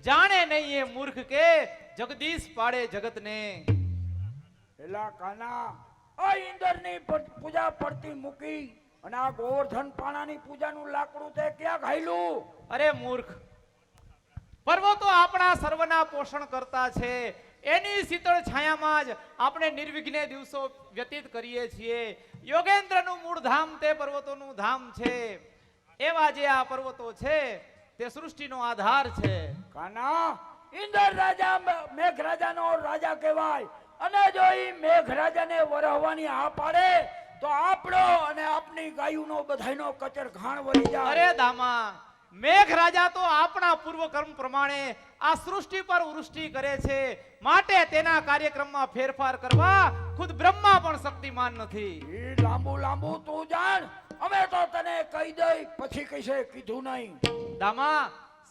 જાણે નહીં એ મૂર્ખ કે જગદીશ પાડે જગતને. એલા કાના, આ ઇન્દ્રની પૂજા પડતી મૂકી અને આ ગોવર્ધન પાણાની પૂજાનું લાકડું તે ક્યાં ખાઈલું? અરે મૂર્ખ, પર્વતો આપણા સર્વના પોષણ કરતા છે. એની શીતળ છાયામાં જ આપણે નિર્વિઘ્ને દિવસો વ્યતીત કરીએ છીએ. યોગેન્દ્રનું મૂળ ધામ તે પર્વતોનું ધામ છે. એવા જે આ પર્વતો છે તે સૃષ્ટિનો આધાર છે. કાના, ઇન્દ્ર રાજા મેઘરાજાનો રાજા કહેવાય અને જો ઈ મેઘરાજાને વરહવાની આ પાડે તો આપણો અને આપની ગાયુનો બધાયનો કચર ઘાણ વળી જાય. અરે દામા, મેઘરાજા તો આપણા પૂર્વ કર્મ પ્રમાણે આ સૃષ્ટિ પર વૃષ્ટિ કરે છે, માટે તેના કાર્યક્રમમાં ફેરફાર કરવા ખુદ બ્રહ્મા પણ શક્તિમાન નથી. ઈ લાંબુ તું જાણ, અમે તો તને કહી દઈ પછી કશે કીધું નહીં. દામા,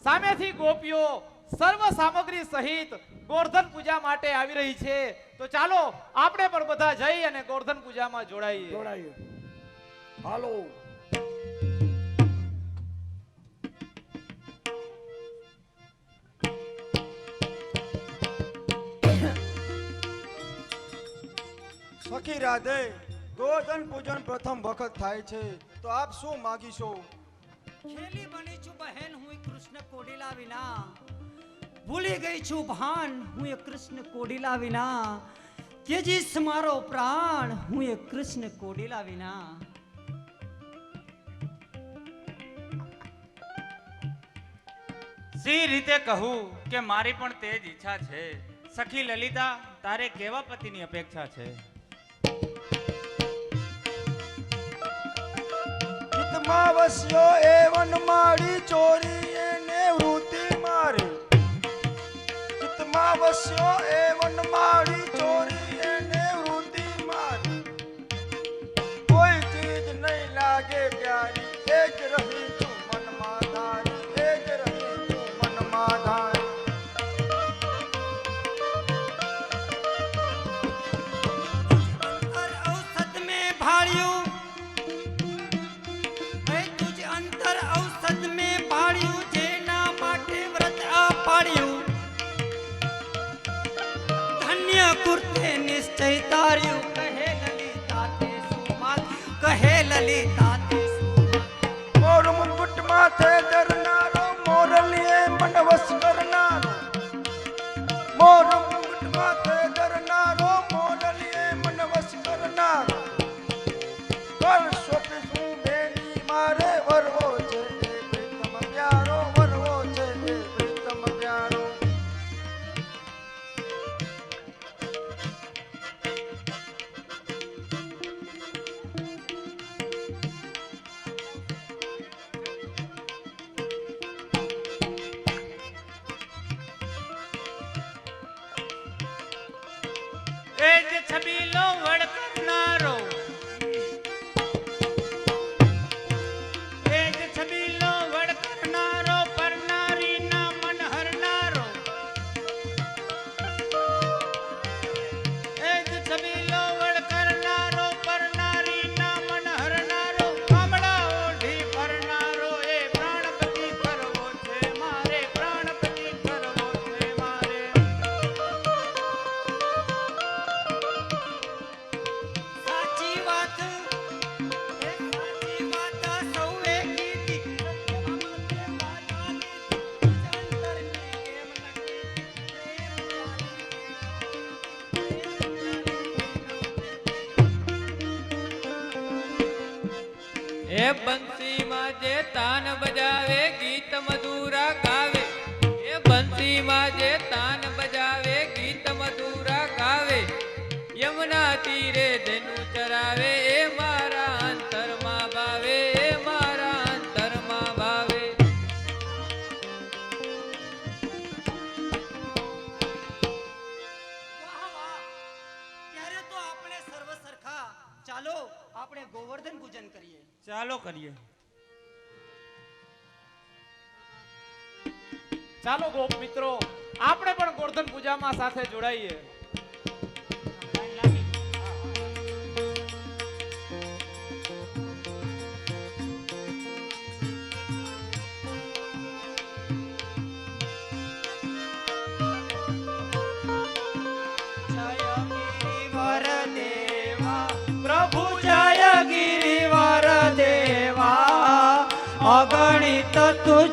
સામેથી ગોપીઓ સર્વ સામગ્રી સહિત ગોવર્ધન પૂજા માટે આવી રહી છે, તો ચાલો આપણે પણ બધા જઈ અને ગોવર્ધન પૂજામાં જોડાઈએ. હાલો. સખી રાધે, ગોવર્ધન પૂજન પ્રથમ વખત થાય છે તો આપ શું માગીશો? ખેલી બની છું બહેન હું એ કૃષ્ણ કોડીલા વિના, ભૂલી ગઈ છું ભાન હું એ કૃષ્ણ કોડીલા વિના, તેજીસ મારો પ્રાણ હું એ કૃષ્ણ કોડીલા વિના. સી રીતે કહું કે મારી પણ તે જ ઈચ્છા છે. સખી લલિતા, તારે કેવા પતિની અપેક્ષા છે? ચિતમાં વસ્યો એ વનમાળી ચોરી એને વૃત્તિ મારી. ચિતમાં વસ્યો એ વનમાળી ચોરી એને વૃત્તિ મારી. કોઈ ચીજ નહીં લાગે પ્યારી, એક રહી છું મનમાં ધારી, એક રહી છું મનમાં ધારી. અંતર ઔષધ में भाड़ियों, तुझ अंतर औषध में भाड़ियों, जेना માટે વ્રત આ પાડ્યું, ધન્ય કુર્તે નિશ્ચય તાર્યું, કહે લલિતા તે સુમાત, કહે લલિતા તે સુમાત. મોર મુકુટ માથે ધરનારો, મોરલીએ મન વશ કરનારો. મોર મુકુટ માથે ધરનારો, મોરલીએ મન વશ કરનારો. કર સોંપીશું બેની મારે, વરવો છે એ પ્રીતમ પ્યારો, વરવો છે એ પ્રીતમ પ્યારો. એ જ છબીલો વડ કરનારો, એ જ છબીલો વડ કરનારો, પરનારીના મન હરનારો. એ જ છબીલો વડ કરનારો, પરનારીના મન હરનારો. કમળા ઓઢી ફરનારો, એ પ્રાણપતિ કરવો છે મારે, પ્રાણપતિ કરવો છે મારે. સાચી વાત, એ સાચી વાત સૌએ કીધી, અમારે માતાની અંતરની કેમ નથી એ બંસીમાં જે તાન બજાવે ગીત મધુરા ગાવે, એ બંસીમાં જે તાન બજાવે ગીત મધુરા ગાવે, યમુના તીરે ધેનુ ચરાવે, એ મારા અંતરમાં ભાવે, એ મારા અંતરમાં ભાવે. વાહ વાહ, ત્યારે તો આપણે સર્વ સરખા. ચાલો આપણે ગોવર્ધન પૂજન કરીએ. ચાલો કરીએ. ચાલો ગોપ મિત્રો, આપણે પણ ગોવર્ધન પૂજામાં સાથે જોડાઈએ.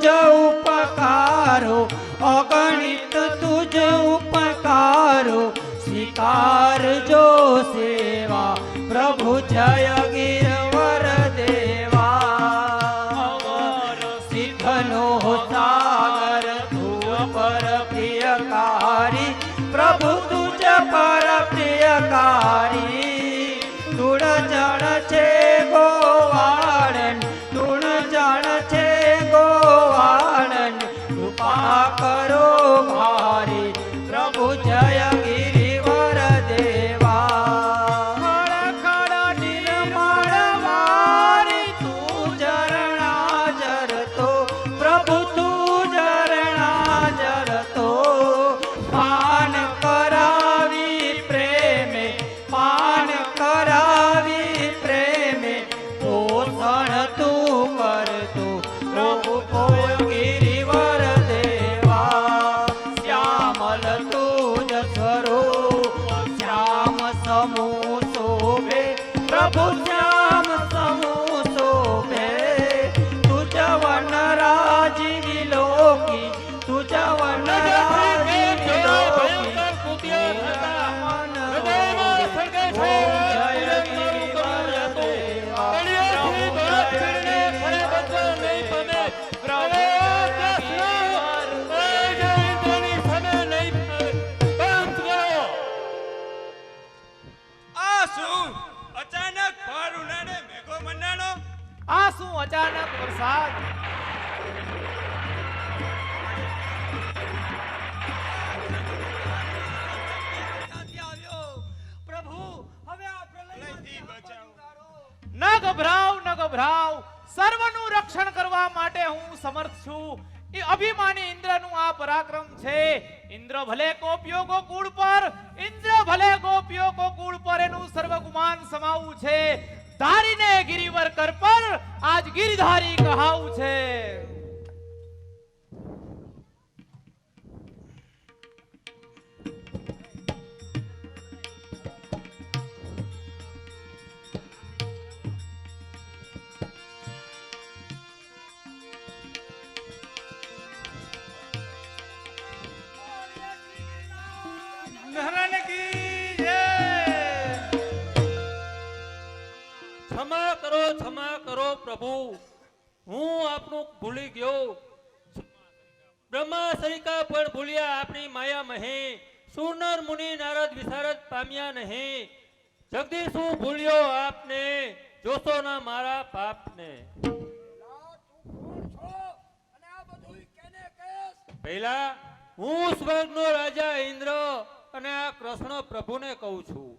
તુજ ઉપકારો, અગણિત તુજ ઉપકારો, સ્વીકારજો સેવા પ્રભુ જય ગિરવર દેવા. સિદ્ધનો સાગર તું પર પ્રિયકારી, પ્રભુ તુજ પર પ્રિયકારી. તુણ જણ છે ગોવાળન, તુણ જણ છે ગોવાળન, કૃપા કરો ભારી પ્રભુ જય ગિરિવર દેવા. ખડ નિર્મળ વારી તું ઝરણા જરતો, પ્રભુ તું ઝરણા જરતો. પાન કરાવી પ્રેમે, પાન કરાવી પ્રેમે, પોષણ તું કરતો પ્રભુ કોઈ ગિરિવર દેવા. શ્યામલ તુજ સ્વરૂપ, શ્યામ સમૂહ શોભે, પ્રભુ શ્યામ સમૂહ શોભે. તુજ વન રાજી વિલોકી, તુજ વન રાજી વિલોકી. આ શું અચાનક ભાર ઉનાળે મેઘો મંડાણો? આ શું અચાનક વરસાદ? પ્રભુ હવે આ પ્રલયમાંથી ન ગભરાવ, ન ગભરાવ. સર્વનું રક્ષણ કરવા માટે હું સમર્થ છું. એ અભિમાની ઇન્દ્રનું આ પરાક્રમ છે. ઇન્દ્ર ભલે ગોપીઓ ગોકુળ પર, ઇન્દ્ર ભલે ગોપીઓ ગોકુળ પર એનું સર્વગુમાન સમાવું છે. ધારીને ગિરિવર કર પર આજ ગિરધારી કહાવું છે. મહારાજ કી જય. ક્ષમા કરો પ્રભુ, હું આપનું ભૂલી ગયો. બ્રહ્મા સરિકા પણ ભૂલ્યા આપણી માયા મહે. સુરનર મુનિ નારદ વિશારદ પામ્યા નહીં. જગદીશ હું ભૂલ્યો આપને, જોશો ના મારા પાપને. પહેલા હું સ્વર્ગનો રાજા ઇન્દ્ર અને આ કૃષ્ણ પ્રભુને કહું છું.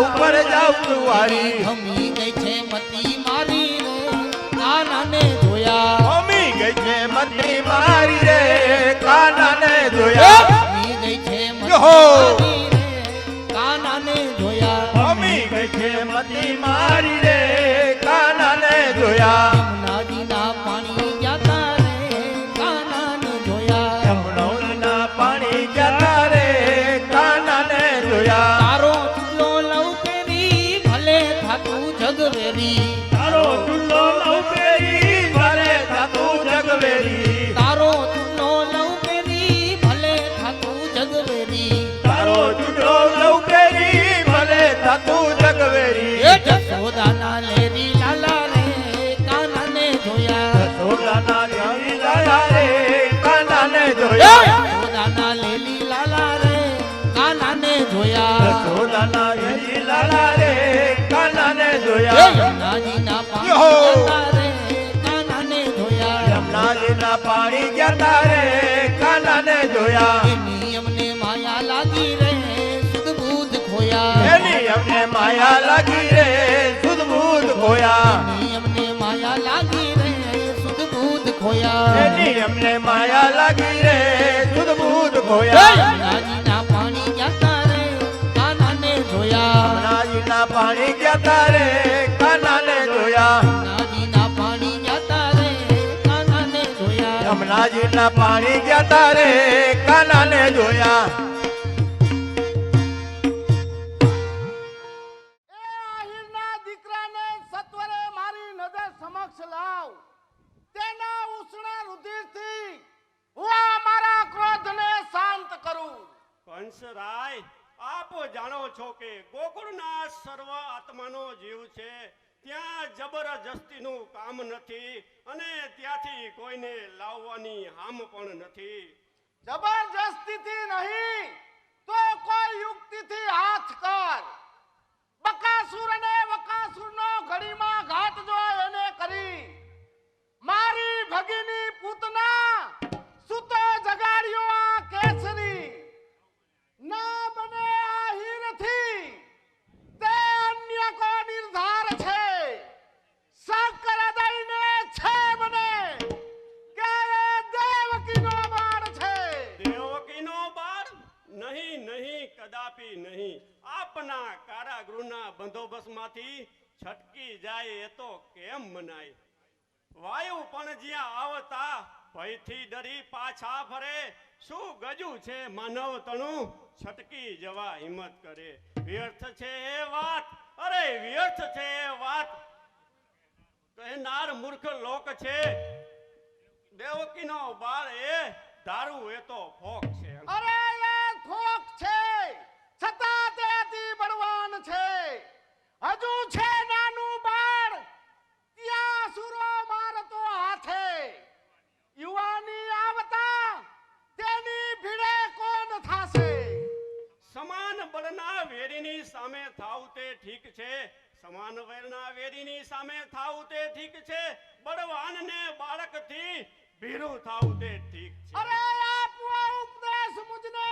ઉપર જાઉં વારી હમી ગઈ છે મતી મારી રે કાનાને જોયા અમી ગઈ છે મતી મારી રે કાનાને જોયા હમી ગઈ છે મતી યો! મારી રે કાનાને જોયા અમી ગઈ છે મતી મારી રે કાનાને જોયા યમુનાજીના પાણી જાતા રે કાનાને જોયા યમુનાના પાણી જતા રે કાનાને જોયા તારો ચૂલો લવ પેરી ભલે થાતું જગવેરી તારો ચૂલો લવપેરી ભલે થાતું જગવેરી તારો ચૂલો લવ પેરી ભલે થાતું જગવેરી તારો ચૂલો લવપેરી ભલે થાતું જગવેરી એ જસોદાના લેરી લાલા રે કાનાને જોયા સોદાના જઈ લાયા રે કાનાને એ જોયા જસોદાના લેલી લાલા રે કાનાને જોયા સોદાના જઈ લાલા રે કાનાને એ જોયા યમુનાજીના પાણી યો! જતા રે કાનાને જોયા યમુનાજીના પાણી ગયા રે કાનાને જોયા એની અમને માયા લાગી રે સુધ બુધ ખોયા એની અમને માયા લાગી રે સુધ બુધ ખોયા એની અમને માયા લાગી રે સુધ બુધ ખોયા એની અમને માયા લાગી રે સુધ બુધ એ ખોયા યમુનાજીના પાણી જતા રે કાનાને જોયા યમુનાજીના પાણી ગયા રે કાનાને જોયા યમુનાજીના પાણી જતા રે કાનાને જોયા યમુનાજીના પાણી ગયા રે કાનાને જોયા એ આહિરના દીકરાને સત્વરે મારી નજર સમક્ષ લાવ તેના ઉષ્ણ રુધિરથી હું આ મારા ક્રોધને શાંત કરું કંસરાય આપ જાણો છો કે ગોકુળના સર્વ આત્માનો જીવ છે ત્યાં જબરજસ્તીનું કામ નથી અને ત્યાંથી કોઈને લાવવાની હામ પણ નથી જબરજસ્તીથી નહીં તો કોઈ યુક્તિથી હાથ કર બકાસુર અને વકાસુરનો ઘડીમાં ઘાત જો એને કરી મારી ભગીની પૂતના સુતો જગાડ્યો આ કેસરી ના બને આ હીરથી તે અન્ય કો નિર્ધાર છે શંકર દઈને છે મને કે એ દેવકીનો બાળ છે દેવકીનો બાળ નહીં નહીં કદાપી નહીં આપના કારાગૃહના બંદોબસ્તમાંથી છટકી જાય એ તો કેમ મનાય વાયુ પણ જ્યાં આવતા ભયથી ડરી પાછા ફરે શું ગજુ છે માનવ તણું છટકી જવા હિંમત કરે વ્યર્થ છે એ વાત અરે વ્યર્થ છે એ વાત કહેનાર મૂર્ખ લોક છે દેવકીનો બાળ એ દારૂ એ તો ફોક છે અરે એ ખોખ છે છતાં તે અતિ બળવાન છે હજુ છે નાનું બાળ ત્યાં સુરો મારતો હાથે યુવાની આવતા તેની ભીડે કોણ થાશે સમાન બળના વેરીની સામે થાવ તે ઠીક છે સમાન વેરના વેરીની સામે થાવ તે ઠીક છે બળવાનને બાળકથી ભીરું થાવ તે ઠીક છે અરે આપવો ઉપદેશ મુજને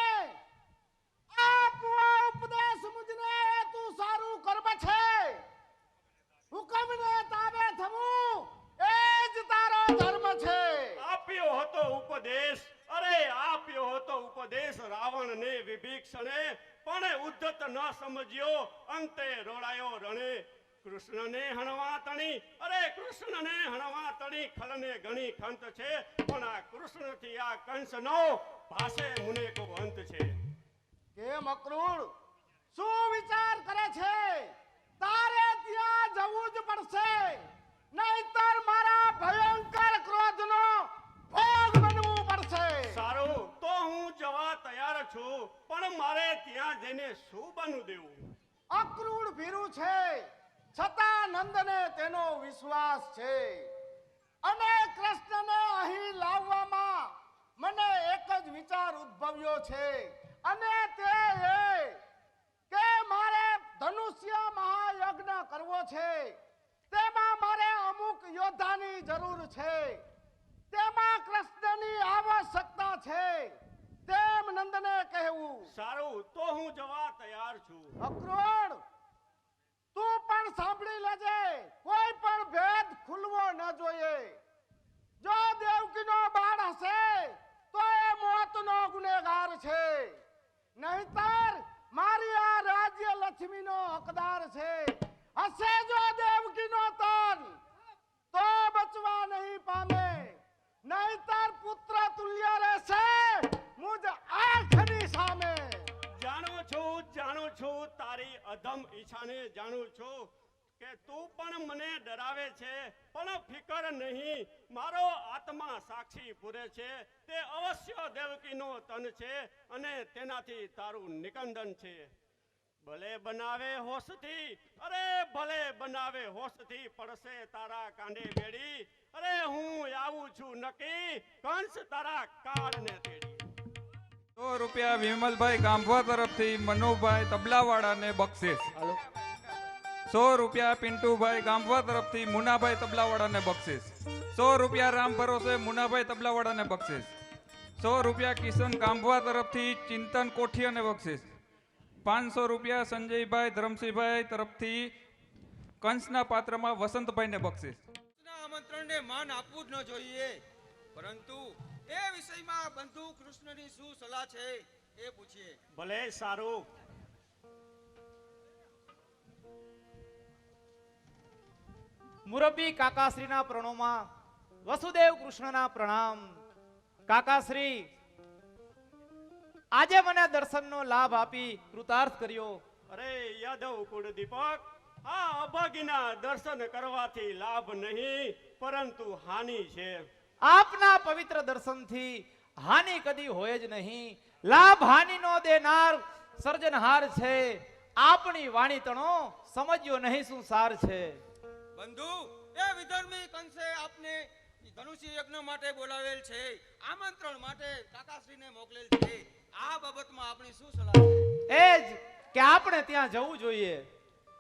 આપવો ઉપદેશ મુજને એ તું સારું કર્મ છે હુકમને તાબે થવું એ જ તારો ધર્મ છે આપ્યો હતો ઉપદેશ અરે આપ્યો હતો ઉપદેશ રાવણને વિભીષણે પણ ઉદ્ધત ન સમજ્યો અંતે રોડાયો રણે કૃષ્ણને હણવા તણી અરે કૃષ્ણને હણવા તણી ખલને ઘણી ખંત છે પણ આ કૃષ્ણથી આ કંસનો ભાષે મુને કો અંત છે કેમ અક્રૂર શું વિચાર કરે છે તારે ત્યાં જવું જ પડશે નહીતર મારા ભયંકર ક્રોધનો ભોગ બનવું પડશે સારું તો હું જવા તૈયાર છું પણ મારે ત્યાં જઈને શું બનવું દેવું અક્રૂર ભીરું છે છતાં નંદને તેનો વિશ્વાસ છે અને કૃષ્ણને અહીં લાવવામાં મને એક જ વિચાર ઉદ્ભવ્યો છે અને તે એ કે મારે ધનુષ્ય મહાયજ્ઞ કરવો છે તેમાં મારે અમુક યોદ્ધાની જરૂર છે તેમાં કૃષ્ણની આવશ્યકતા છે તેમ નંદને કહેવું સારું તો હું જવા તૈયાર છું અક્રૂર પણ સાંભળી લેજે, કોઈ પણ ભેદ ખુલવો ન જોઈએ. જો દેવકીનો બાળ હશે તો એ મોતનો ગુનેગાર છે, નહીતર મારી આ રાજ્ય લક્ષ્મીનો હકદાર છે. હશે જો દેવકીનો તન તો બચવા નહીં પામે, નહીતર પુત્ર તુલ્ય રહેશે મુજ આંખની સામે. જાણું છું તારી અધમ ઈચ્છાને જાણું છું કે તું પણ મને ડરાવે છે, પણ ફિકર નહીં, મારો આત્મા સાક્ષી પૂરે છે. તે અવશ્ય દેવકીનો તન છે અને તેનાથી તારું નિકંદન છે. ભલે બનાવે હોશથી, અરે ભલે બનાવે હોશથી, પડશે તારા કાંડે બેડી. અરે હું આવું છું નક્કી, કંસ તારા કાળને તેડી. 100 રૂપિયા વિમલભાઈ ગાંભવા તરફથી મનુભાઈ તબલાવાળાને બક્ષિસ. 100 રૂપિયા પિન્ટુભાઈ ગાંભવા તરફથી મુનાભાઈ તબલાવાળાને બક્ષિસ. 100 રૂપિયા રામ ભરોસે મુનાભાઈ તબલાવાળાને બક્ષિસ. 100 રૂપિયા કિશન ગાંભવા તરફથી ચિંતન કોઠિયાને બક્ષિસ. 500 રૂપિયા સંજયભાઈ ધરમસિંહભાઈ તરફથી કંસના પાત્રમાં વસંતભાઈને બક્ષિસ. આમંત્રણને માન આપવું જ ન જોઈએ, પરંતુ એ વિષયમાં બંધુ કૃષ્ણની શું સલાહ છે એ પૂછીએ. ભલે સારું. મુરબ્બી કાકાશ્રીના પ્રણોમાં વસુદેવ કૃષ્ણના પ્રણામ. કાકાશ્રી, આજે મને દર્શનનો લાભ આપી કૃતાર્થ કર્યો. અરે યાદવ કુળ દીપક, આ અભાગીના દર્શન કરવાથી લાભ નહીં પરંતુ હાનિ છે. આપના પવિત્ર દર્શનથી હાનિ કદી હોય જ નહીં. લાભ હાનિનો દેનાર સર્જનહાર છે. આપણી વાણી તણો સમજ્યો નહીં શું સાર છે. બંધુ, એ વિધર્મી કંસે આપને ધનુષી યજ્ઞ માટે બોલાવેલ છે, આમંત્રણ માટે કાકાશ્રીને મોકલેલ છે. આ બાબતમાં આપણી શું સલાહ છે? એ જ કે આપણે ત્યાં જવું જોઈએ.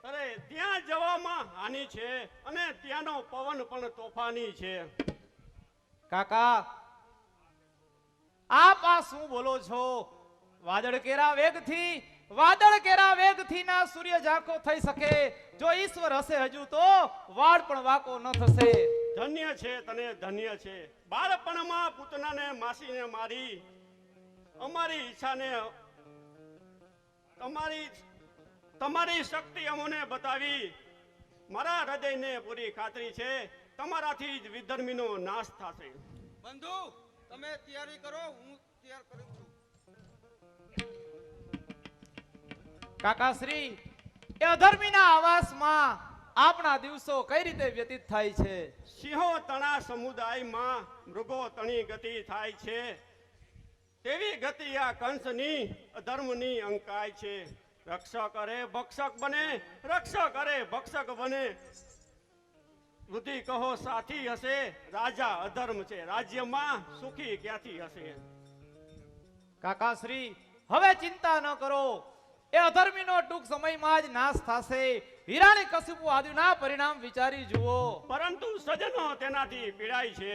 અરે ત્યાં જવામાં હાનિ છે અને ત્યાંનો પવન પણ તોફાની છે. કાકા, આપ આ શું બોલો છો? વાદળ કેરા વેગથી ના સૂર્ય ઝાંખો થઈ શકે. જો ઈશ્વર હશે હજુ તો વાળ પણ વાકો ન થશે. ધન્ય છે તને, ધન્ય છે. બાળપણમાં પૂતનાને માસીને મારી અમારી ઈચ્છાને તમારી શક્તિ અમોને બતાવી. મારા હૃદયને પૂરી ખાતરી છે તમારાથી જ વિધર્મીનો નાશ થશે. બંધુ, તમે તૈયારી કરો, હું તૈયાર કરું છું. કાકાશ્રી, એ અધર્મીના આવાસમાં આપણા દિવસો કઈ રીતે વ્યતીત થાય છે? સિંહો તણા સમુદાયમાં મૃગો તણી ગતિ થાય છે, તેવી ગતિ આ કંસની અધર્મની અંકાય છે. રક્ષક કરે ભક્ષક બને, રક્ષક કરે ભક્ષક બને. વૃદ્ધિ કહો સાથી હશે, રાજા અધર્મ છે, રાજ્યમાં સુખી ક્યાંથી હશે? કાકાશ્રી, હવે ચિંતા ન કરો. એ અધર્મીનો ટૂંક સમયમાં જ નાશ થશે. હિરાણી કશ્યપુ આદિના પરિણામ વિચારી જુઓ. પરંતુ સજ્જનો તેનાથી પીડાય છે.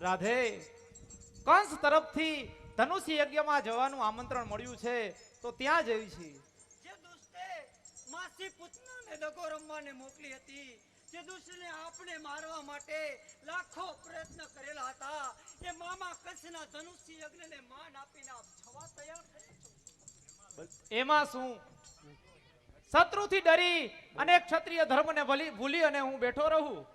રાધે, કંસ તરફથી ધનુષી યજ્ઞમાં જવાનું આમંત્રણ મળ્યું છે તો ત્યાં જઈ છીએ. જે દુષ્ટે માસી પૂતનાને દગો રમવાને મોકલી હતી, જે દુષ્ટને આપણે મારવા માટે લાખો પ્રયત્ન કરેલા હતા, એ મામા કંસના ધનુષી યજ્ઞને માન આપીને આપ જવા તૈયાર થયા છો. એમાં શું? શત્રુથી ડરી અને ક્ષત્રિય ધર્મને ભૂલી અને હું બેઠો રહું?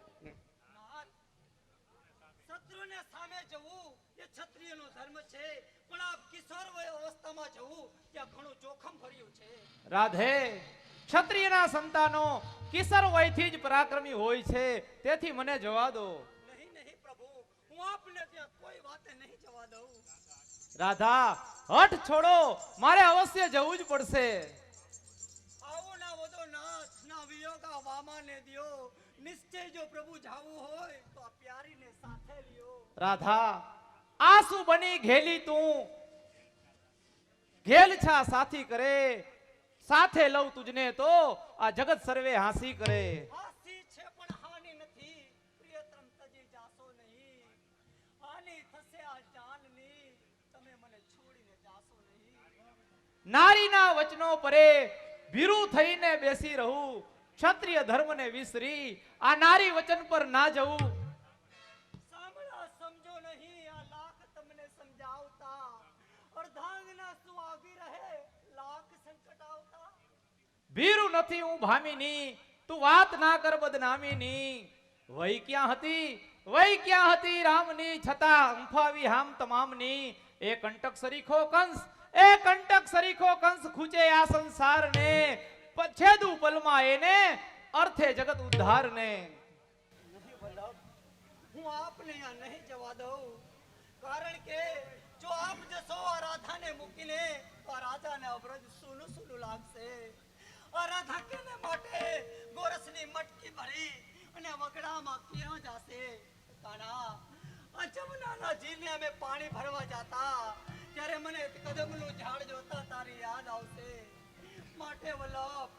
શત્રુને સામે જવું એ ક્ષત્રિયનો ધર્મ છે, પણ આપ કિશોર વય અવસ્થામાં જવું ત્યાં ઘણું જોખમ ભર્યું છે. રાધે, ક્ષત્રિયના સંતાનો કિશોર વયથી જ પરાક્રમી હોય છે, તેથી મને જવા દો. નહીં નહીં પ્રભુ, હું આપને ત્યાં કોઈ વાતે નહીં જવા દઉં. રાધા, હઠ છોડો, મારે અવશ્ય જવું જ પડશે. આવો ના વધો નાથ, ના વિયોગા વામાને દ્યો. નિશ્ચય જો પ્રભુ જાવું હોય તો આ પ્યારીને સાથે લ્યો. રાધા, આ શું બની ઘેલી તું? ઘેલ છા સાથી કરે, સાથે લઉં તુજને તો આ જગત સર્વે હાંસી કરે. હાસી છે પણ હાનિ નથી, પ્રિયતમ તજી જાશો નહીં. હાનિ થશે આ જાનની, તમે મને છોડીને જાશો નહીં. નારીના વચનો પરે ભીરું થઈને બેસી રહું, ક્ષત્રિય ધર્મને વિસરી આ નારી વચન પર ના જવું. સાંભળા સમજો નહીં આ લાખ તમને સમજાવતા, અર્ધાંગના સુહાગી રહે લાખ સંકટ આવતા. ભીરું નથી હું ભામીની, તું વાત ના કર બદનામીની. વહી ક્યાં હતી, વહી ક્યાં હતી રામની, છતાં અંફાવી હામ તમામની. એ કંટક સરીખો કંસ, એ કંટક સરીખો કંસ ખૂચે આ સંસારને, છેદુ પલમાં એને અર્થે જગત ઉદ્ધારને. નહીં વલ્લભ, હું આપને આ નહીં જવા દઉં, કારણ કે જો આપ જશો આ રાધાને મૂકીને તો આ રાજાને અબ્રજ સૂનું સૂનું લાગશે. આ રાધા કેને માટે ગોરસની મટકી ભરી અને વગડામાં ક્યાં જાશે? કાના, આ જમનાના જીરને અમે પાણી ભરવા જાતા ત્યારે મને કદમનું ઝાડ જોતા તારી યાદ આવશે. માટે વલ્લભ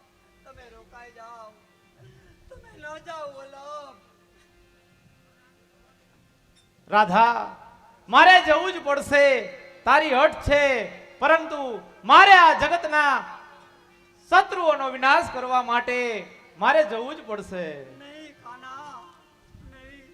તમે રોકાઈ જાઓ, તમે ન જાઓ વલ્લભ. રાધા, મારે જવું જ પડશે, તારી હઠ છે, પરંતુ મારે આ જગતના શત્રુઓનો વિનાશ કરવા માટે મારે જવું જ પડશે. નહીં કાના, નહીં.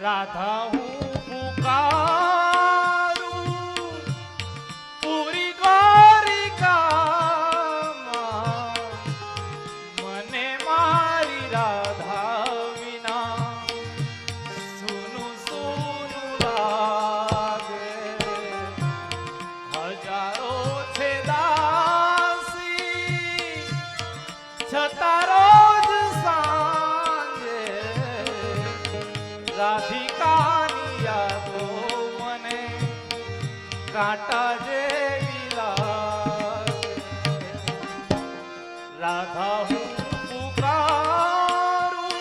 રાધા હું પુકારું પૂરી દ્વારિકામાં, મને મારી રાધા વિના સૂનું સૂનું લાગે. હજારો છે દાસી છતાં રોજ સાંજે રાધિકાની યાદો મને કાંટા જેવી લાગે. રાધા હું પુકારું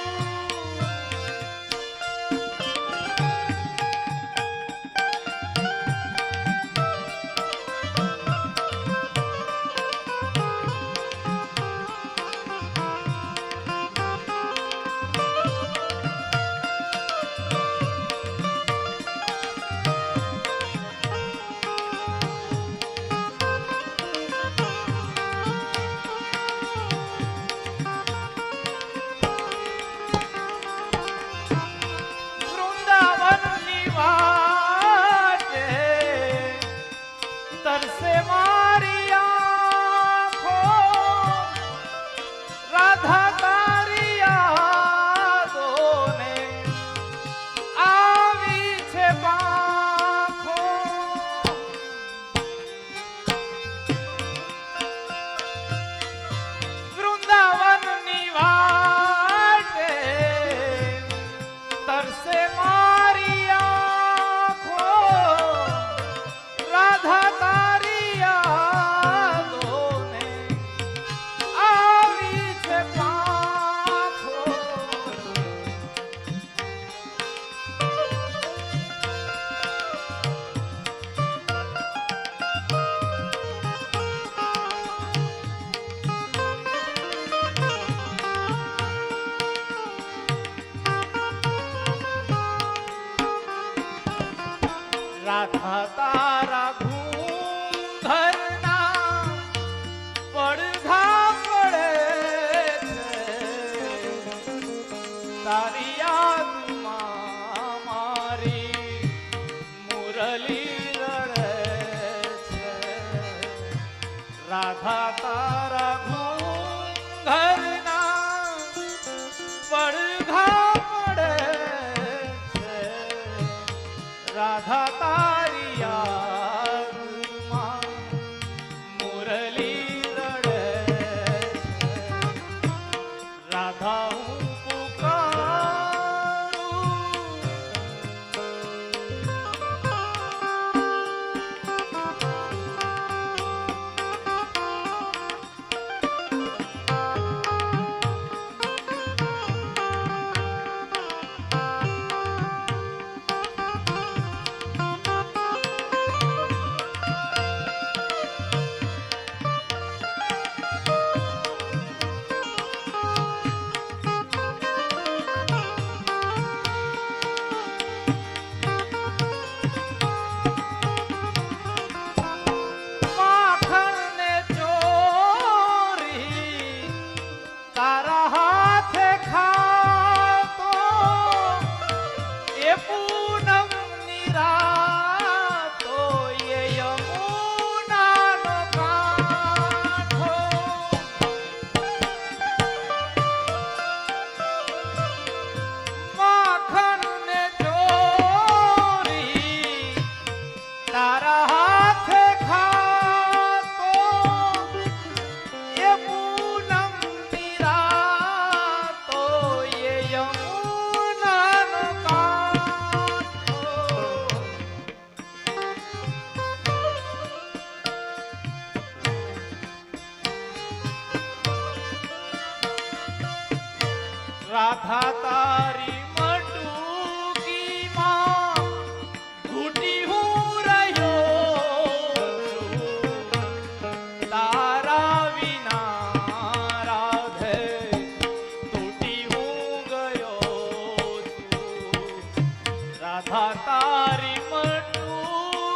વૃંદાવનની વાટે તરસે મારી આંખો, રાધા તારી યાદોને આવી છે પાંખો. વૃંદાવનની વાટે તરસે મારી આંખો, રાધા તારી યાદોને આવી છે પાંખો. રાધા તારા ઘૂંઘરના પડઘા પડે છે, તારી યાદમાં મારી મુરલી રડે છે. રાધા તારા ઘૂંઘરના પડઘા પડે છે, રાધા તારી યાદમાં મુરલી રડે છે. રાધા હું પુકારું તારા હાથે ખાતો એ પૂનમની રાતો એ યમુનાનો કાંઠો. રાધા તારી મટુકીમાં ઘૂંટી હું રહ્યો છું. તારા વિના રાધે તૂટી હું ગયો છું. રાધા તારી મટુકીમાં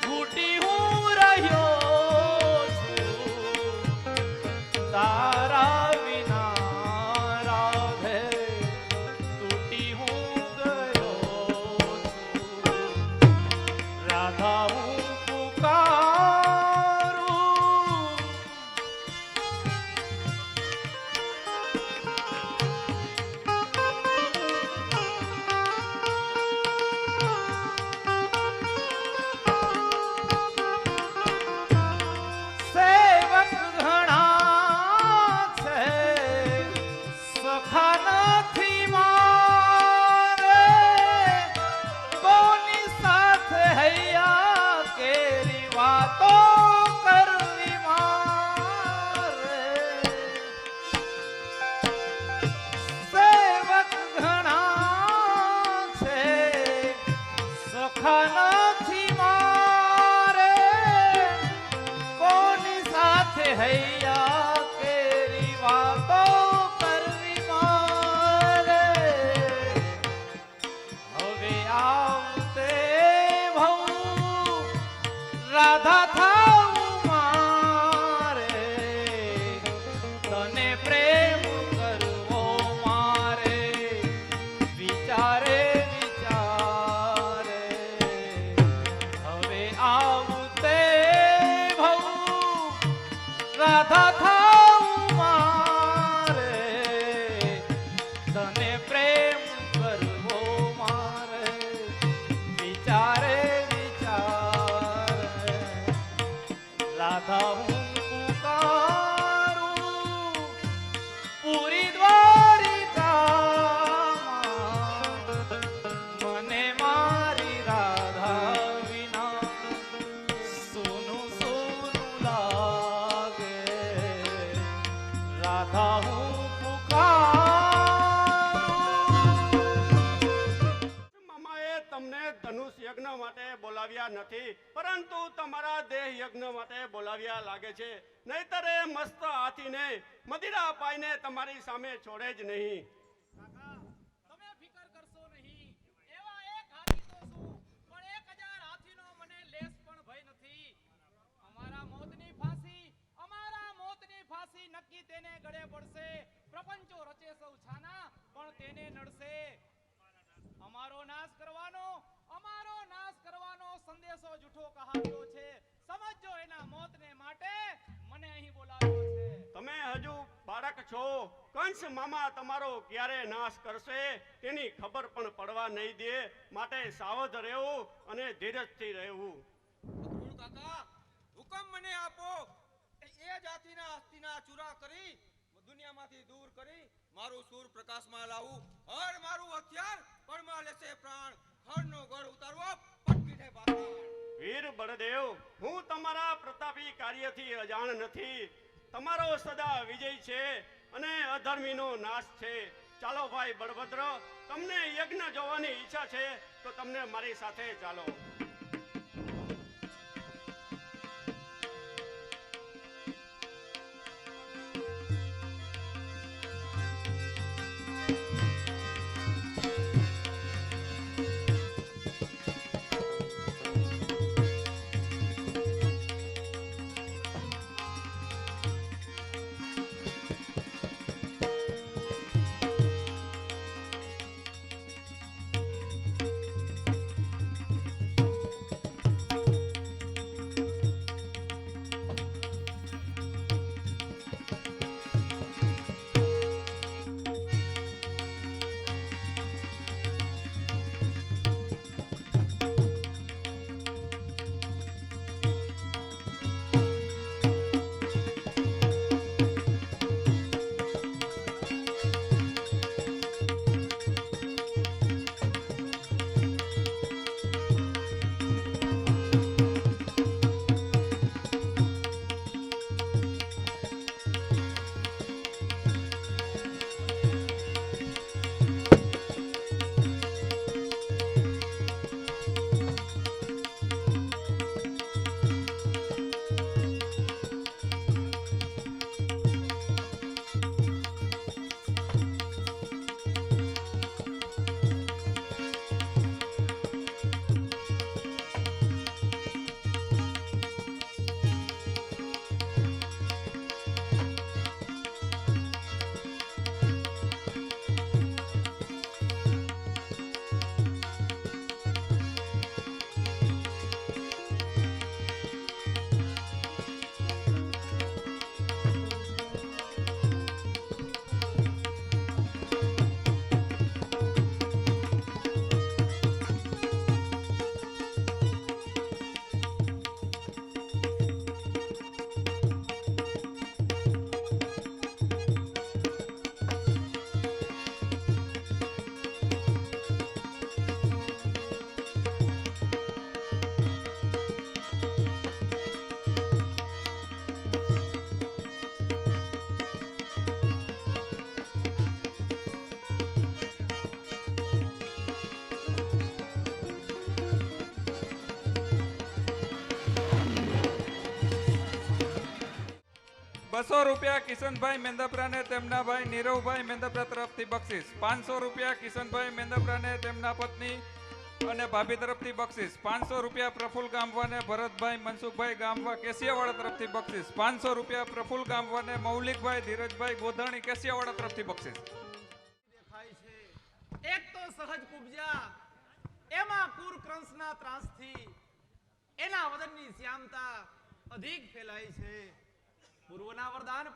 ઘૂંટી હું રહ્યો છું. તારા વિના રાધે તૂટી હું ગયો છું. રાધા હું પુકારું. સેવક ઘણા છે સખા નથી મારે. કોની સાથે હૈયા કેરી વાતો કરવી મારે. સેવક ઘણા છે સખા નથી મારે. કોની સાથે હૈયા કેરી વાતો કરવી મારે. હવે આવતે ભઉ રાધા થાવું મારે. તને પ્રેમ કરવો મારે. વિચારે વિચારે હવે આવતે ભઉ રાધા થાવું મારે. તને પ્રેમ કરવો મારે. વિચારે વિચારે રાધા હું પુકારું. પૂરી દ્વારિકામાં મને મારી રાધા વિના સોનું સોનું લાગે. રાધા હું પુકારું. મામાએ તમને ધનુષ યજ્ઞ માટે બોલાવ્યા નથી, પરંતુ તમારા દેહ યજ્ઞ માટે બોલાવ્યા લાગે છે. નહીતર એ મસ્ત હાથીને મદિરા પાઈને તમારી સામે છોડે જ નહીં. તમે ફિકર કરશો નહીં. એવા એક હાથી તો છું, પણ 1000 હાથીનો મને લેશ પણ ભય નથી. અમારા મોતની ફાંસી નક્કી તેને ગળે પડશે. પ્રપંચો રચે સૌ છાના, પણ તેને નડશે. અમારો નાશ કરવાનો સંદેશો જૂઠો કહાવ્યો છે. સમજો એના મોતને માટે મને અહીં બોલાવ્યો છે. તમે હજુ બાળક છો. કંસ મામા તમારો ક્યારે નાશ કરશે તેની ખબર પણ પડવા નહીં દે. માટે સાવધ રહેવું અને ધીરજથી રહેવું. અક્રૂર કાકા, હુકમ મને આપો. એ જાતિના અસ્થિના ચૂરા કરી દુનિયામાંથી દૂર કરી મારું સૂર પ્રકાશમાં લાવું. હર મારું હથિયાર પળમાં લેશે પ્રાણ. હરનો ગઢ ઉતારવો પટકીને પાતાળ. વીર બળદેવ, હું તમારા પ્રતાપી કાર્યથી અજાણ નથી. તમારો સદા વિજય છે અને અધર્મીનો નાશ છે. ચાલો ભાઈ બળભદ્ર, તમને યજ્ઞ જોવાની ઈચ્છા છે તો તમને મારી સાથે ચાલો. રૂપિયા કિશનભાઈ મેંદપરાને તેમના ભાઈ નીરવભાઈ મેંદપરા તરફથી બક્ષિસ. 500 રૂપિયા કિશનભાઈ મેંદપરાને તેમના પત્ની અને ભાભી તરફથી બક્ષિસ. 500 રૂપિયા પ્રફુલ ગામવાને ભરતભાઈ મનસુખભાઈ ગામવા કેસિયાવાડા તરફથી બક્ષિસ. 500 રૂપિયા પ્રફુલ ગામવાને મૌલિકભાઈ ધીરજભાઈ ગોધાણી કેસિયાવાડા તરફથી બક્ષિસ. દેખાય છે એક તો સહજ કુબજા, એમાં કુર કંસના ત્રાસથી એના વદનની શ્યામતા અધિક ફેલાય છે. પૂર્વના વરદાન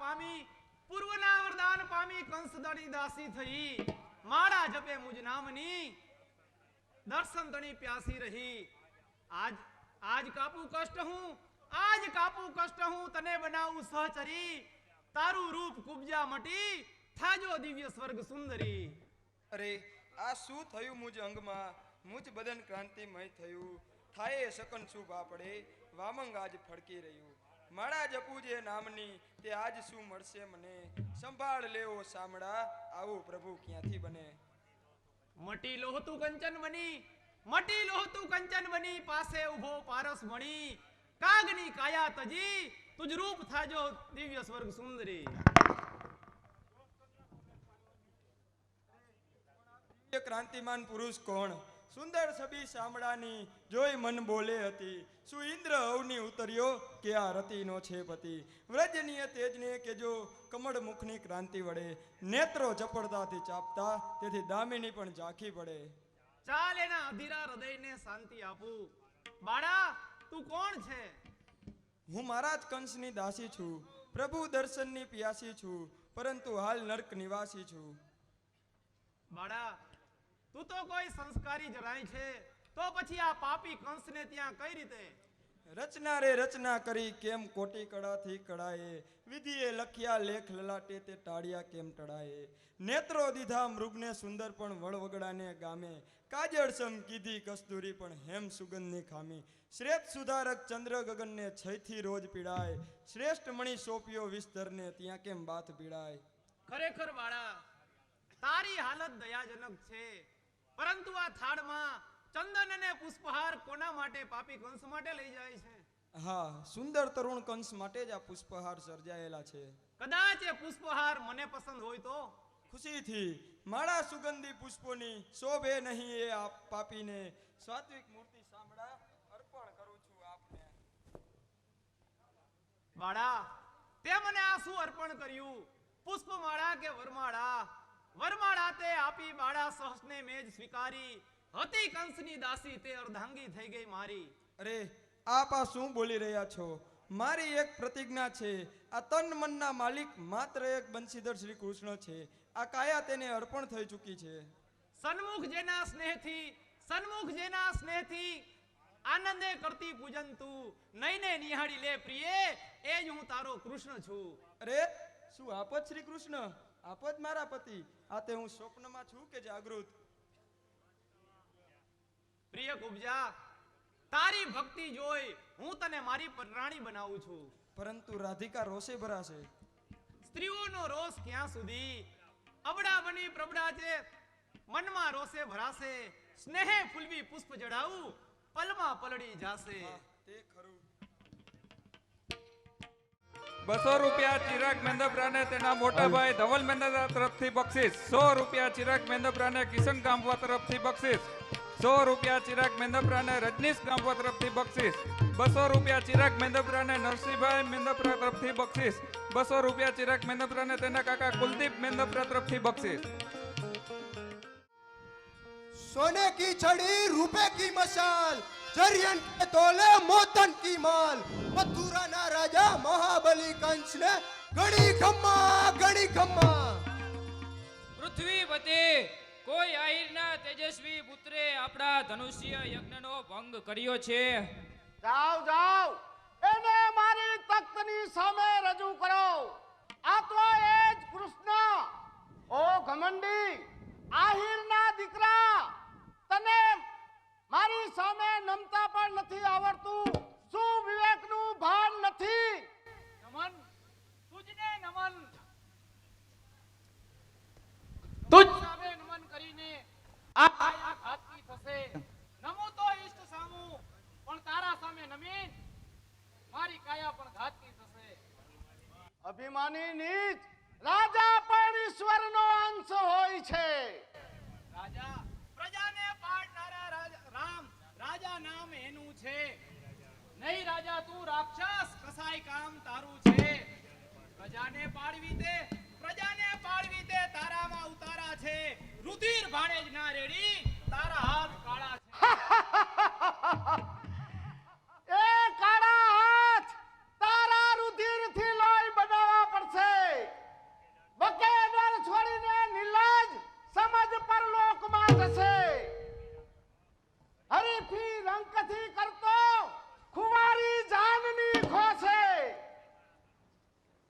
પામી કંસદણી દાસી થઈ, માળા જપે મુજ નામની દર્શન તણી પ્યાસી રહી. આજ કાપું કષ્ટ હું તને બનાવું સહચરી, તારું રૂપ કુબજા મટી થાજો દિવ્ય સ્વર્ગ સુંદરી. અરે આ શું થયું મુજ અંગમાં, મુજ બદન ક્રાંતિમય થયું. થાય શકન શુભ આપડે વામંગ આજ ફડકી રહ્યું. માળા જપું જે નામની તે આજ શું મળશે મને, સંભાળ લેવો સામડા આવું પ્રભુ ક્યાંથી બને. મટી લોહતું કંચન બની પાસે ઉભો પારસ મણી, કાગની કાયા તજી તુજ રૂપ થાજો દિવ્ય સ્વર્ગ સુંદરી. ક્રાંતિમાન પુરુષ કોણ, સુંદર છબી સામડાની જોઈ મન બોલે હતી. શું ઇન્દ્ર અવની ઉતર્યો કે આ રતિનો છે પતિ. વ્રજનીય તેજને કે જો કમળ મુખની ક્રાંતિ વડે, નેત્રો ચપળતાથી ચાપતા તેથી દામિની પણ ઝાંખી પડે. ચાલ એના અધીરા હૃદયને શાંતિ આપું. બાળા તું કોણ છે? હું મહારાજ કંસની દાસી છું, પ્રભુ દર્શનની પ્યાસી છું, પરંતુ હાલ નર્ક નિવાસી છું. બાળા તું તો કોઈ સંસ્કારી જરાય છે, તો પછી આ પાપી કંસને ત્યાં કઈ રીતે? રચના રે રચના કરી કેમ કોટી કળાથી કળાએ, વિધિએ લખ્યા લેખ લલાટે તે ટાળિયા કેમ ટળાએ. નેત્રો દીધા મૃગને સુંદર પણ વળવગડાને ગામે, કાજળ સમ કીધી કસ્તુરી પણ હેમ સુગંધની ખામી. શ્રેષ્ઠ સુધારક ચંદ્ર ગગનને છયથી રોજ પીડાય, શ્રેષ્ઠ મણી સોંપ્યો વિસ્તરને ત્યાં કેમ બાથ પીડાય. ખરેખર બાળા તારી હાલત દયાજનક છે, પરંતુ આ થાળમાં ચંદન અને પુષ્પહાર કોના માટે? પાપી કંસ માટે લઈ જાય છે. હા, સુંદર તરુણ કંસ માટે જ આ પુષ્પહાર સર્જાયેલા છે. કદાચ એ પુષ્પહાર મને પસંદ હોય તો? ખુશીથી માળા સુગંધી પુષ્પોની શોભે નહીં એ આ પાપીને, સાત્વિક મૂર્તિ સાંભળા અર્પણ કરું છું આપને. બાળા તે મને આ શું અર્પણ કર્યું? પુષ્પમાળા કે વરમાળા? વરમાળા તે આપી બાળા સહસને મેજ સ્વીકારી, હતી કંસની દાસી તે અર્ધાંગી થઈ ગઈ મારી. અરે આપ આ શું બોલી રહ્યા છો? મારી એક પ્રતિજ્ઞા છે, આ તન મનના માલિક માત્ર એક બંશીધર શ્રી કૃષ્ણ છે. આ કાયા તેને અર્પણ થઈ ચૂકી છે. સન્મુખ જેના સ્નેહથી આનંદે કરતી પૂજન તું, નયને નિહાળી લે પ્રિયે, એ જ હું તારો કૃષ્ણ છું. અરે શું આપ જ શ્રી કૃષ્ણ? આપ જ મારા પતિ? આ તે હું સ્વપ્નમાં છું કે જાગૃત? પ્રિય કુબજા, તારી ભક્તિ જોઈ હું તને મારી પરરાણી બનાવું છું. પરંતુ રાધિકા રોષે ભરાશે. સ્ત્રીઓનો રોષ ક્યાં સુધી? અબડા બની પ્રબડા છે, મનમાં રોષે ભરાશે. સ્નેહે ફૂલવી પુષ્પ જડાવું, પલમાં પલળી જાશે. તે ખરું. 200 રૂપિયા ચિરાગ મેંદપરાને તેના મોટા ભાઈ ધવલ મેંદપરા તરફથી બક્ષિસ. 100 રૂપિયા ચિરાગ મેંદપરાને કિશન ગામવા તરફથી બક્ષિસ. 100 રૂપિયા ચિરાગ મેંદપરાને રજનીશ ગામવા તરફથી બક્ષિસ. 200 રૂપિયા ચિરાગ મેંદપરાને નરસિંહભાઈ મેંદપરા તરફથી બક્ષિસ. 200 રૂપિયા ચિરાગ મેંદપરાને તેના કાકા કુલદીપ મેંદપરા તરફથી બક્ષિસ. सोने की छड़ी रुपए की मशाल, जरियन के तोले मोतन की माल. मथुरा ना राजा महाबली कंस ने गणी खम्मा. પૃથ્વીપતિ, કોઈ આહિરના તેજસ્વી પુત્રે આપણા ધનુષ્ય યજ્ઞનો ભંગ કર્યો છે. જાઓ એને મારી તખ્તની સામે રજૂ કરો. આ તો એ જ કૃષ્ણ. ઓ ઘમંડી આહિરના દીકરા, તને મારી સામે નમતા પણ નથી આવડતું. શું વિવેકનું ભાન નથી? નમન તુજને નમન. તુજ સામે નમન કરીને આ કાયા ઘાતકી થશે. નમો તો ઈષ્ટ સામુ, પણ તારા સામે નમીન મારી કાયા પણ ઘાતકી થશે. અભિમાન અભિમાની નીચ, રાજા પણ ઈશ્વરનો અંશ હોય છે. રાજા પ્રજાને પાડનારા રામ રાજા નામ એનું છે. નહીં રાજા તું રાક્ષસ, કસાય કામ તારું છે. પ્રજાને પાડવી તે તારામાં ઉતારા છે. રુધિર ભાણે જ ના રેડી, તારા હાથ કાળા છે. એ કાળા હાથ તારા રુધિરથી લોહી બનાવવા પડશે. બકેડર છોડીને નિર્લજ સમજ પરલોકમાં જશે. હરીફી રંકથી કરતો ખુવારી જાનની ખોશે.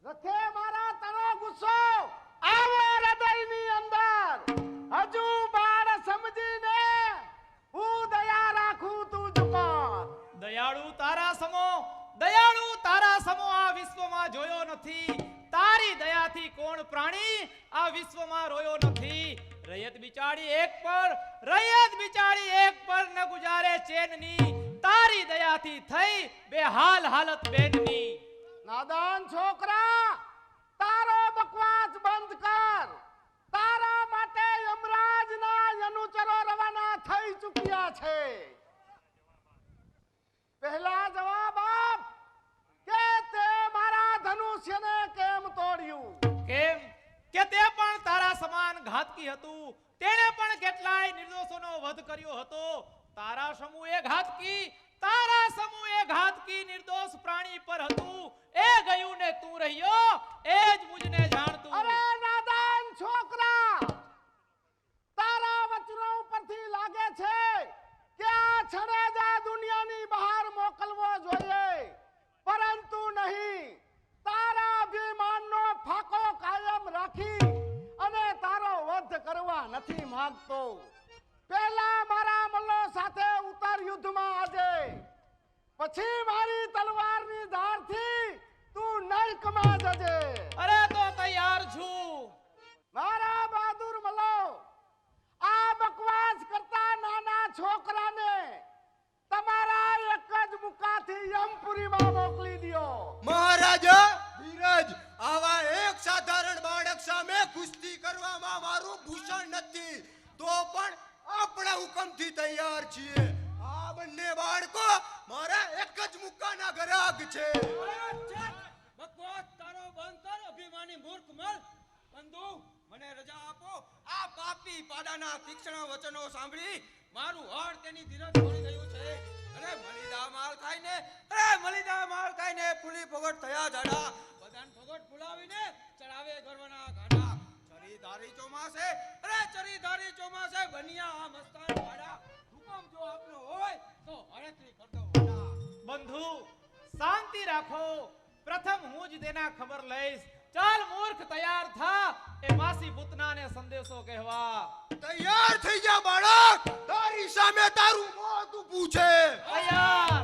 રથે મારા તનો ગુસ્સો આવો હૃદયની અંદર. હજુ બાળ સમજીને હું દયા રાખું તુજ પર. દયાળુ તારા સમો આ વિશ્વમાં જોયો નથી. તારી દયાથી કોણ પ્રાણી આ વિશ્વમાં રોયો નથી. રૈયત બિચારી એક પર ન ગુજારે ચેનની. તારી દયાથી થઈ બેહાલ હાલત બેનની. નાદાન છોકરા, તારો બકવાસ બંધ કર. તારા માટે યમરાજના અનુચરો રવાના થઈ ચૂક્યા છે. પહેલા જવાબ આપ કે તે મારા ધનુષ્યને કેમ તોડ્યું? કેમ કે તે પણ તારા સમાન ઘાતકી હતું. તેણે પણ કેટલાય નિર્દોષોનો વધ કર્યો હતો. તારા સમૂહે ઘાતકી નિર્દોષ પ્રાણી પર હતું. એ ગયું ને તું રહ્યો, એ જ મુજને જાણતું. અરે નાદાન છોકરા, તારા વચનો ઉપરથી લાગે છે કે આ છડેજા દુનિયાની બહાર મોકલવો જોઈએ, પરંતુ નહીં. તારા અભિમાનનો ફાકો કાયમ રાખી અને તારો વધ કરવા નથી માંગતો. પહેલા મારા મલ્લો સાથે ઉતર યુદ્ધમાં આજે. પછી મારી તલવારની ધારથી તું નરકમાં જજે. અરે તો તૈયાર છું. મારા બહાદુર મલ્લો, આ બકવાસ કરતા નાના છોકરાને તમારા એક જ મુકાથી યમપુરીમાં મોકલી દ્યો. મહારાજા ધીરજ, આવા એક સાધારણ બાળક સામે કુસ્તી કરવામાં મારું ભૂષણ નથી, તો પણ આપણા હુકમથી તૈયાર છીએ. આ બંને બાળકો મારા એક જ મુક્કાના ગરાગ છે. બકવાસ તારો બંધ કર, અભિમાની મૂર્ખ મલ. બંધુ, મને રજા આપો. આ પાપી પાડાના તીક્ષ્ણ વચનો સાંભળી મારું હળ તેની ધીરજ છોડી ગયું છે. મલિદા માલ ખાઈને ફૂલી ફોગટ થયા જાડા. બધાને ફોગટ ફૂલાવીને ચડાવે ગર્વના ગાડા. ચરીધારી ચોમાસે બનિયા આ મસ્તાન પાડા. હુકમ જો આપનો હોય તો હળેથી કર દો વાડા. બંધુ શાંતિ રાખો. પ્રથમ હું જ તેના ખબર લઈશ. ચાલ મૂર્ખ, તૈયાર થા એ માસી પૂતનાને સંદેશો કહેવા. તૈયાર થઈ જા બાળક, તારી સામે તારું મોત ઊભું છે. તૈયાર.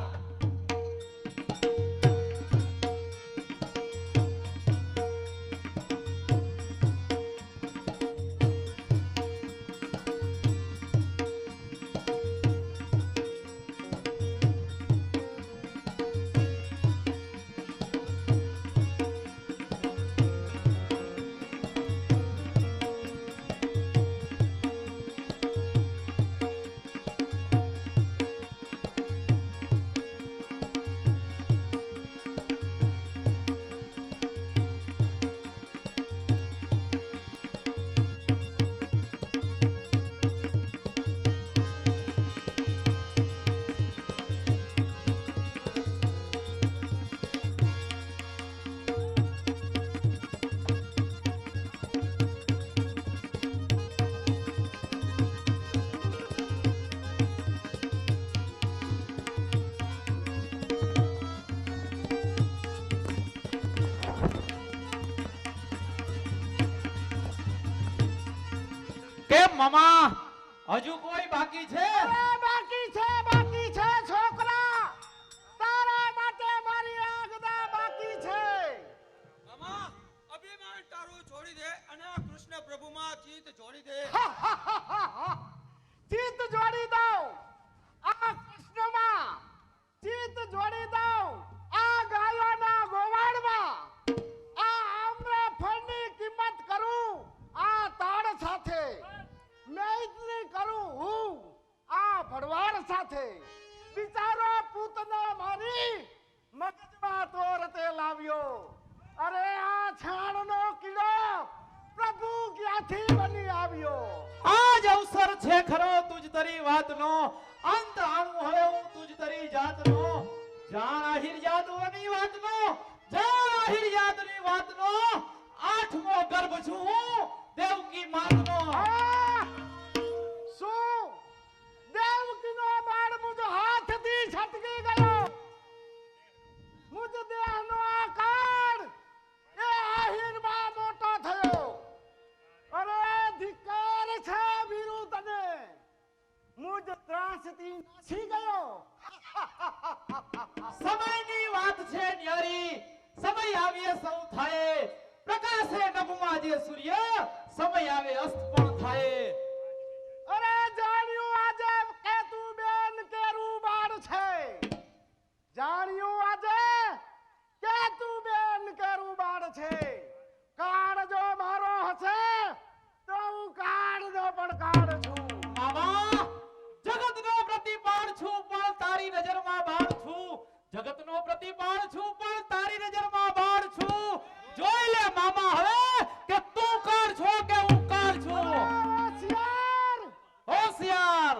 કેમ મામા, હજુ કોઈ બાકી છે? અરે બાકી છે છોકરા. તારા માટે મારી આગદા બાકી છે. મામા, અભિમાન તારું છોડી દે અને આ કૃષ્ણ પ્રભુમાં ચિત્ત જોડી દે. ચિત્ત જોડી દઉં આ કૃષ્ણમાં, ચિત્ત જોડી દઉં આ ગાયોના ગોવાળમાં, આ ક્યાંથી બની આવ્યો? આજ અવસર છે ખરો તુજ તરી વાતનો, અંત આણું હવે હું તુજ તરી જાતનો. જાણ આહિર જાતની વાતનો, જાણ આહિર જાતની વાતનો. આઠમો ગર્ભ છું હું દેવકી માતનો. શું દેવકીનો બાળ મુજ હાથથી છટકી ગયો? મુજ દેહનો આકાર એ આહીરમાં મોટો થયો. અરે ધિક્કાર છે વીરુ તને. મુજ ત્રાસથી નાસી ગયો. સમયની વાત છે ન્યારી, સમય આવે સૌ થાય. પ્રકાશે નભમાં જે સૂર્ય, સમય આવે અસ્ત પણ થાય. અરે જાણ્યું આજે કે તું બેન કેરું બાળ છે. જાણ્યું આજે કે તું બેન કેરું બાળ છે. કાળ જો મારો હશે તો હું કાળનો પણ કાળ છું. મામા જગતનો પ્રતિપાળ છું પણ તારી નજરમાં બાળ છું. જગતનો પ્રતિપાળ છું પણ તારી નજરમાં બાળ છું. જોઈ લે મામા હવે કે તું કાળ છો કે હું કાળ છું. હોશિયાર! હોશિયાર.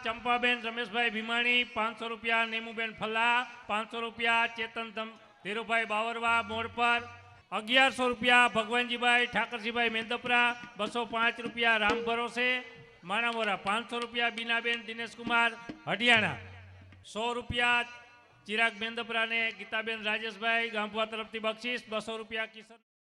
ચંપાબેન રમેશભાઈ ભીમાણી 500 રૂપિયા, નેમુબેન ફલ્લા 500 રૂપિયા, ચેતન ધીરુભાઈ બાવરવા મોડ પર 1100 રૂપિયા, ભગવાનજીભાઈ ઠાકરજીભાઈ મેંદપરા 205 રૂપિયા, રામ ભરોસે માણામોરા 500 રૂપિયા, બીનાબેન દિનેશકુમાર હડિયાણા 100 રૂપિયા, ચિરાગ મેંદપરાને ગીતાબેન રાજેશભાઈ ગામભુઆ તરફથી બક્ષિસ 200 રૂપિયા, કિશન